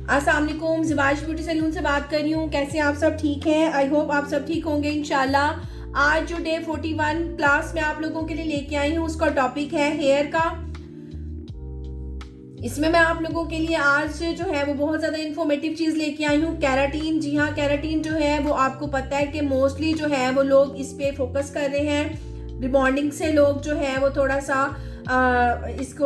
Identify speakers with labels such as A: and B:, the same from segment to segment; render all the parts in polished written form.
A: अस्सलाम वालेकुम, ज़िबाइश beauty salon से बात कर रही हूँ। कैसे आप सब ठीक हैं? आई होप आप सब ठीक होंगे इंशाल्लाह। आज जो डे 41 क्लास में आप लोगों के लिए लेके आई हूँ उसका टॉपिक है हेयर का। इसमें मैं आप लोगों के लिए आज जो है वो बहुत ज़्यादा इन्फॉर्मेटिव चीज़ लेके आई हूँ, कैराटीन। जी हाँ, कैराटीन जो है वो आपको पता है कि मोस्टली जो है वो लोग इस पे फोकस कर रहे हैं। रिबॉन्डिंग से लोग जो है वो थोड़ा सा इसको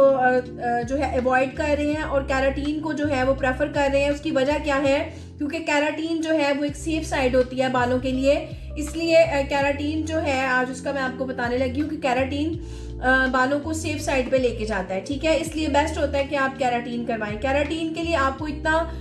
A: जो है अवॉइड कर रहे हैं और कैराटीन को जो है वो प्रेफर कर रहे हैं। उसकी वजह क्या है? क्योंकि कैराटीन जो है वो एक सेफ साइड होती है बालों के लिए, इसलिए कैराटीन जो है आज उसका मैं आपको बताने लगी हूँ कि कैराटीन बालों को सेफ साइड पे लेके जाता है। ठीक है, इसलिए बेस्ट होता है कि आप कैराटीन करवाएं। कैराटीन के लिए आपको इतना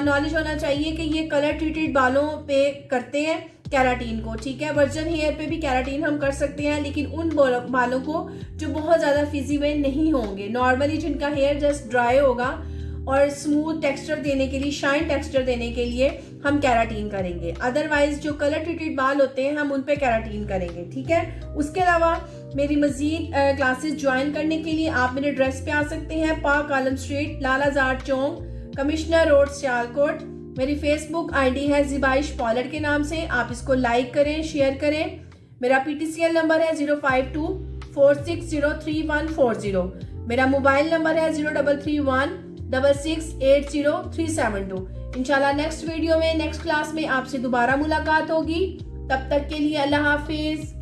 A: नॉलेज होना चाहिए कि ये कलर ट्रीटेड बालों पे करते हैं कैराटीन को। ठीक है, वर्जन हेयर पे भी कैराटीन हम कर सकते हैं, लेकिन उन बालों को जो बहुत ज़्यादा फिजिबल नहीं होंगे, नॉर्मली जिनका हेयर जस्ट ड्राई होगा और स्मूथ टेक्सचर देने के लिए, शाइन टेक्सचर देने के लिए हम कैराटीन करेंगे। अदरवाइज जो कलर ट्रीटेड बाल होते हैं हम उन पे कैराटीन करेंगे। ठीक है, उसके अलावा मेरी मजीद क्लासेस ज्वाइन करने के लिए आप मेरे एड्रेस पे आ सकते हैं, पाक आलम स्ट्रीट, लालाजाद चौक, कमिश्नर रोड, सियालकोट। मेरी फेसबुक आईडी है ज़िबाइश पॉलर के नाम से। आप इसको लाइक करें, शेयर करें। मेरा PTCL नंबर है 05246031140। मेरा मोबाइल नंबर है 0331668037 इंशाल्लाह नेक्स्ट वीडियो में, नेक्स्ट क्लास में आपसे दोबारा मुलाकात होगी। तब तक के लिए अल्लाह हाफिज।